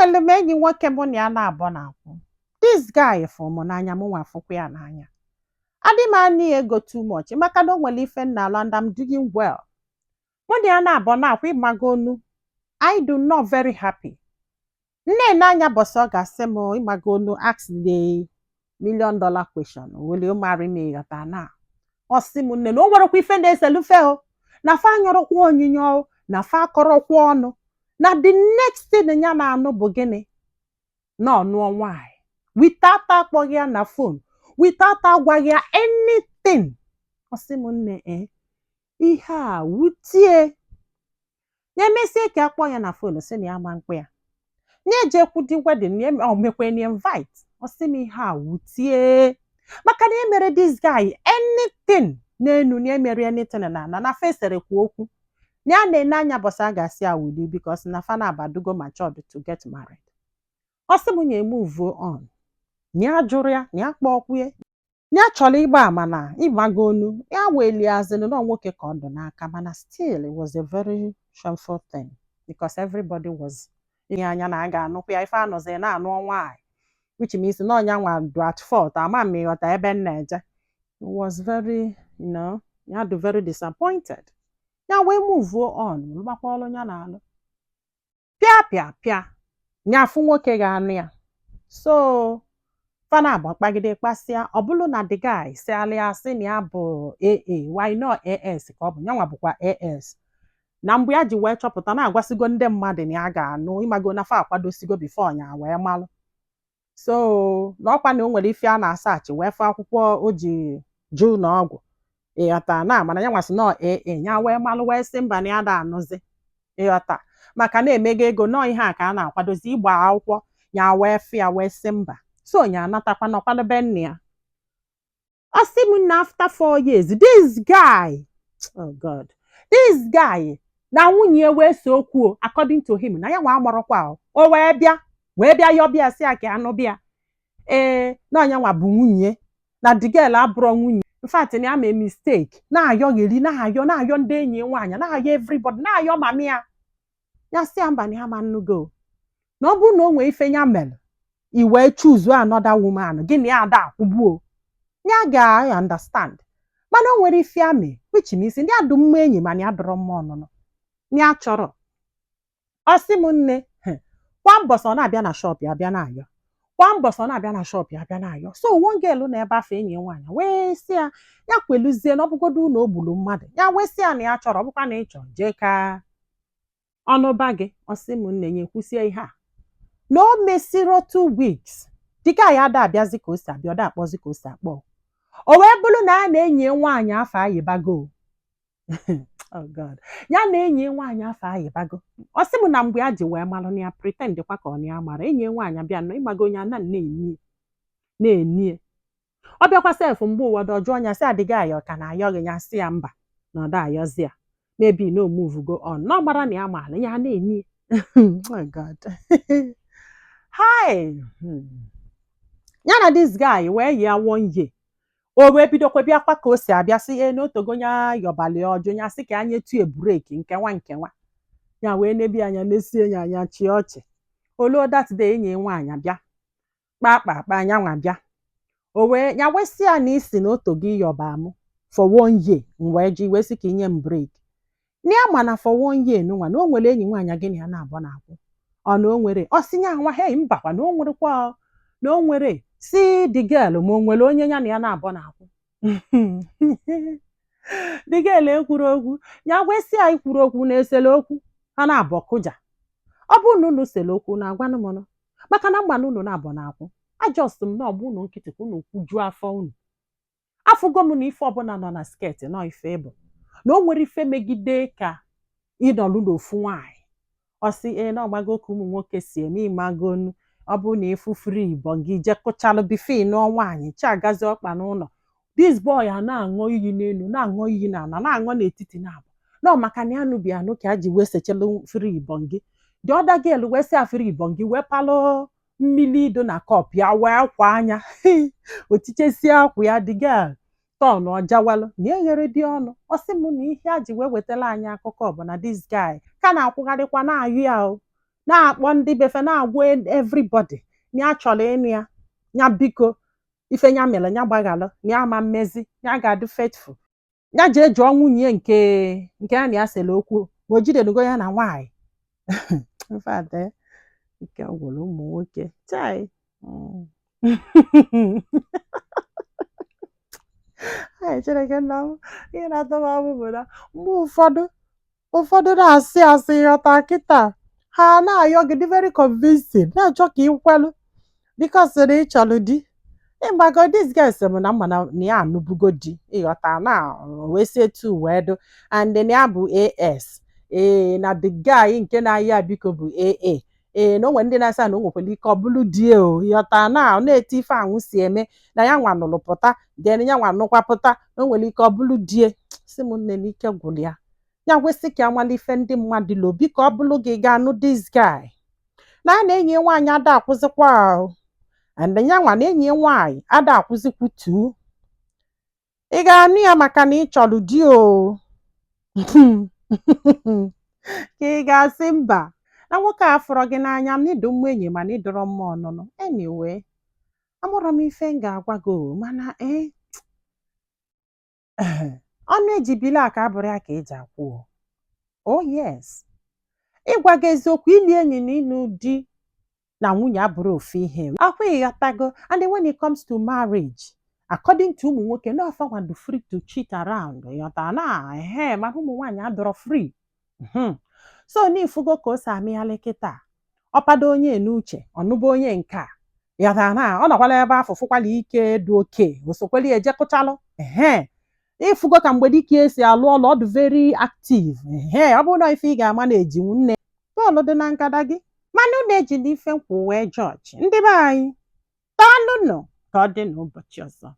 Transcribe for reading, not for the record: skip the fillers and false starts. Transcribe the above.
enwere m enyi nwoke mụ na ya na-abọ na-akwụ. This guy fụrụ m n'anya, m nwa afụkwa ya n'anya. Adị m anyị ego too much maka na o nwere ife m na-alụ and I'm doing well. Mụ na ya na-abọ na-akwụ ịmago onu. I do not very happy. Nne n'anya bọsị ọ ga-asị m ịmago onu, ask the $1,000,000 question. Will you marry me? Yọta na. Ọ sị m nne na o nwerekwa ife na-eselufe o. Na fa nyọrọkwa onyinye o, na fa akọrọkwa ọnụ. Na the next thing ya na-anụ bụ gịnị? Na ọ nụọ nwaanyị. Without akpọghị ya na phone. Without agwaghị ya anything. Ọ sị m nne ihe a wutie. Ya emesie ka akpọ ya na phone sị na ya ma mkpa ya. Nye ejekwu di wedding o mekwe ni invite. Ọ sị m ihe a wutie. Maka na emere this guy anything n'enu na emere anything na fesere kwu okwu. Na ya na-ene anya bọsị a ga-asị ya wili because na fa na-abadugo matured to get married. Ọ sị m nye move on. Nya jụrụ ya, nya kpọ okwu ya. Nya chọrọ ịgba ama na ịgbago onu. Ya weli azịnụ na nwoke ka ọ dụ n'aka mana still it was a very shameful thing because everybody was ihe anya na a ga-anụkwa ya ife anọzi na-anụ nwaanyị. Which means na ọnya nwa do at fault. Ama m ịghọta ebe m na-eje. It was very, ya do very disappointed. Ya wee move on. Lụgbakwa ọlụ ya na-alụ. Pịa. Nya afụ nwoke ga-anụ ya. So, fana abụ kpagide kpasịa. Ọ bụrụ na the guy si alịa sị na ya bụ AA. Why not AS ka ọ bụ? Nyanwa bụkwa AS. Na mgbe ya ji wee chọpụta na-agwasịgo ndị mmadụ na ya ga-anụ. Ịmago na fa akwadosigo before nya wee malụ. So, n'ọkwa na o nwere ife a na-asaachị wee fụ akwụkwọ o ji jụ n'ọgwụ. Ịghọta na mana ya nwasị nọ ya wee malụ wee sị mba na ya da anụzi. Ịghọta maka na-emego ego nọọ ihe a ka a na-akwadozi ịgba akwụkwọ ya wee fụ ya wee sị mba. So nya anatakwa n'ọkwadobe nne ya. Ọ sị m na after 4 years this guy, oh God, this guy na nwunye wee so okwu according to him na ya nwa amụrụkwa o wee bịa yọbịa si ya ka anụ bịa. Na ọnya nwa bụ nwunye na the girl abụrụ nwunye. In fact na ya mee mistake na-ayọgheri na-ayọ ndị enyi nwaanyị na-ayọ everybody na-ayọ mami ya. Ya sị ya mba na ya ma nnugo na ọ bụrụ na o nwee ife ya mere i wee choose another woman gịnị ya ada akwụgbuo ya ga-understand mana o nwere ife ya mee which means ndị adụ mma enyi mana ya dọrọ mma ọnụnụ ya chọrọ. Ọ sị m nne kwa mbọsị ọ na-abịa na shop ya bịa na-ayọ. Kwa mbọsị ọ na-abịa na shop ya bịa na-ayọ. So one girl na ebe afọ enyi nwaanyị wee sị ya kweluzie na ọbụgodu na o gburu mmadụ ya wee sị ya na ya chọrọ ọbụkwa na ị chọrọ jee ka ọnụba gị. Ọ sị m nne nye kwụsie ihe a na o mesiro 2 weeks dịka ya ada abịazi ka o si abịa ọ da akpọzi ka o si akpọ. O wee bụrụ na ya na-enyi nwaanyị afọ ayịbago. Oh God. Ya na-enyi nwaanyị afọ ayịbago. Ọ sị m na mgbe ya ji wee malụ na ya pretend kwa ka ọ na ya mara enyi nwaanyị bịa nọ ịmago onye na na-enie. Ọ bịakwa sef mgbe ụwa dọjụọ ọnya sị adịghị ayọ ka na-ayọ gị ya sị ya mba na ọ da ayọzi ya. Maybe no move go on. Na ọ gbara na ya mara ya na-enie. Oh God. Hi. Ya na this guy wee ya 1 year. O wee bidokwa bịakwa ka o si abịa sị n'otogo nya yọbalị ọjụ nya sị ka anya tie break nkewa. Ya wee nebi anya nesie ya anya chi ọchị. Olo that day enyi nwaanyị bịa. Kpa anya nwa bịa. O wee ya wee sị ya na isi n'otogo yọba mụ for 1 year wee ji wee sị ka inye m break. Na ya ma na for 1 year nwa na o nwere enyi nwaanyị gịnị ya na-abọ na-akwụ. Ọ na o nwere ọ sị nya nwa hey mbakwa na o nwere kwa na o nwere si the girl ma o nwere onye ya na ya na-abọ na-akwụ. The girl ekwuru okwu ya wee sị ya ikwuru okwu na-esele okwu ha na-abọ kụja. Ọ bụ na unu sele okwu na-agwanụ m maka na mgba na unu na-abọ na-akwụ ajọst m na ọ bụ unu nkịtị ka unu kwujuo afọ unu. Afụgo m na ife ọbụla nọ na sket nọ ife bụ na o nwere ife megide ka ịnọlụ n'ofu nwaanyị. Ọ sị na ọgbago ka ụmụ nwoke si eme ịmagonu ọ bụ na efufuru ibọ gị jekụchalụ bife n'ọnwa anyị chi agazi ọkpa n'ụlọ. This boy a na-aṅụ iyi n'elu na-aṅụ iyi n'ala na-aṅụ n'etiti na-abụ nọ maka na ya nụbi anụ ka a ji wee sechalụ firi ibọ gị. The other girl wee sị afiri ibọ gị wee palụ mmiri ido na kọp ya wee kwa anya otichesie akwụ ya the girl tọn ọjawalụ na eghere dị ọnụ. Ọ sị m na ihe a ji wee wetala anyị akụkọ bụ na this guy ka na-akwụgharịkwa na-ayụ ya na-akpọ ndị befe na-agwa everybody ya chọrọ ịnụ ya biko ife ya mere ya gbaghalụ ya ama mmezi ya ga-adị faithful ya ji eji nwunye nke a na ya sere okwu ma o jidenugo ya na nwaanyị mfade ike gwụrụ ụmụ nwoke chai Chineke nna m ihe na-atọ m ahụ bụ na mgbe ụfọdụ na-asị asị ghọta kịta ha na-ayọ gị dị very convincing na-achọ ka ịkwelụ because na ị chọrọ di ịgbago this guy sị m na mma na ya anụbugo di ịghọta na wee si etu wee do and then ya bụ AS na the guy nke na-ayị biko bụ AA na onwe ndị na-asa na o nwekwara ike ọ bụrụ die o ịghọta na ọ na-eti ife anwụ si eme na ya nwa nụrụ pụta den ya nwa nụkwa pụta na o nwere ike ọ bụrụ die si m nne n'ike gwụrụ ya kwesị ka amala ife ndị mmadụ lo biko ọ bụrụ gị ga-anụ this guy na a na-enyi nwaanyị ada akwụzikwa ahụ and ya nwa na enyi nwaanyị ada akwụzikwu tu ị ga-anụ ya maka na ị chọrọ di o ka ị ga-asị mba na nwoke a fụrọ gị n'anya n'ịdụ mma enyi mana ịdọrọ mma ọnụnụ anyway amụrụ m ife m ga-agwa gị mana ọnụ ejibile a ka abụrụ ya ka eji akwụ oh yes ịgwa gị eziokwu ili enyi na ịnụ di na nwunye abụrụ ofu ihe akwa ịghọtago and when it comes to marriage according to ụmụ nwoke na ọfanwadu free to cheat around ịghọta na mana ụmụ nwaanyị adọrọ free so n'ifugo ka o si amịghalị kịta ọpado onye n'uche ọnụba onye nke ịghọta na ọ nọkwala ebe afọ fụkwala ike dị oke osokweli ejekụchalụ ifugo ka mgbe dike esi alụ ọlụ ọdụ very active ọ bụrụ na ife ị ga-ama na eji nne bọọlụ dị na nkada gị mana unu ejila ife nkwụ wee jọji ndị be anyị taalụnụ ka ọ dị n'ụbọchị ọzọ